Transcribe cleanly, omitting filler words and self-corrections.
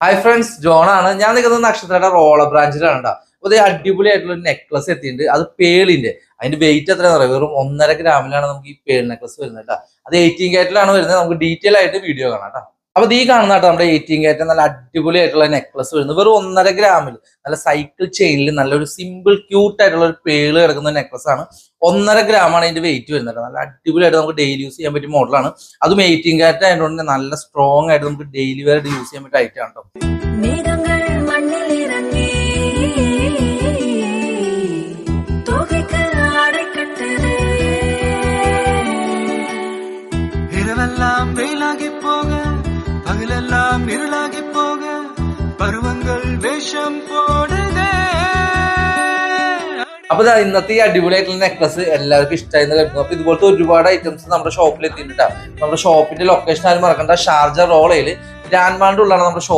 Hi friends, John ആണ്. ഞാൻ നിൽക്കുന്നത് നക്ഷത്രയുടെ റോളർ ബ്രാഞ്ചിലാണ് കേട്ടോ. അപ്പോൾ ഇത് അടിപൊളിയായിട്ടുള്ള ഒരു നെക്ലസ് എത്തിയിട്ടുണ്ട്. അത് പേളിന്റെ. അതിന്റെ വെയിറ്റ് എത്രയാണെന്ന് പറയാം, വെറും 1.5 ഗ്രാമിലാണ് നമുക്ക് ഈ പേൾ നെക്ലസ് വരുന്നത് കേട്ടോ. അത് 18 കാരറ്റിലാണ് വരുന്നത്. നമുക്ക് ഡീറ്റെയിൽ ആയിട്ട് വീഡിയോ കാണാം കേട്ടോ. അപ്പൊ ഈ കാണുന്ന കേട്ടോ നമ്മുടെ 18 കാരറ്റ് നല്ല അടിപൊളിയായിട്ടുള്ള നെക്ലസ് വരുന്നത് വെറും 1.5 ഗ്രാമിൽ നല്ല സൈക്കിൾ ചെയിനിൽ നല്ലൊരു സിമ്പിൾ ക്യൂട്ട് ആയിട്ടുള്ള ഒരു പേള് കിടക്കുന്ന നെക്ലസ് ആണ്. 1.5 ഗ്രാമാണ് അതിന്റെ വെയിറ്റ് വരുന്നത്. നല്ല അടിപൊളിയായിട്ട് നമുക്ക് ഡെയിലി യൂസ് ചെയ്യാൻ പറ്റിയ മോഡലാണ്. അതും 18 കാരറ്റ് ആയതുകൊണ്ട് നല്ല സ്ട്രോങ് ആയിട്ട് നമുക്ക് ഡെയിലി വെയർ യൂസ് ചെയ്യാൻ പറ്റിയ ഐറ്റം ആണ് കേട്ടോ. இரவெல்லாம் வெயிலாகி போக பகலெல்லாம் இருளாகி போக பருவங்கள் வேஷம் போடுதே. അപ്പൊ ഇന്നത്തെ ഈ അടിപൊളിയായിട്ടുള്ള നെക്ലസ് എല്ലാവർക്കും ഇഷ്ടമായി കേൾക്കുന്നു. അപ്പൊ ഇതുപോലത്തെ ഒരുപാട് ഐറ്റംസ് നമ്മുടെ ഷോപ്പിൽ എത്തിയിട്ടാണ്. നമ്മുടെ ഷോപ്പിന്റെ ലൊക്കേഷൻ ആരും മറക്കണ്ട, ഷാർജ റോളയിൽ ഗ്രാൻഡ് മാൾഡ് ഉള്ളതാണ് നമ്മുടെ ഷോപ്പ്.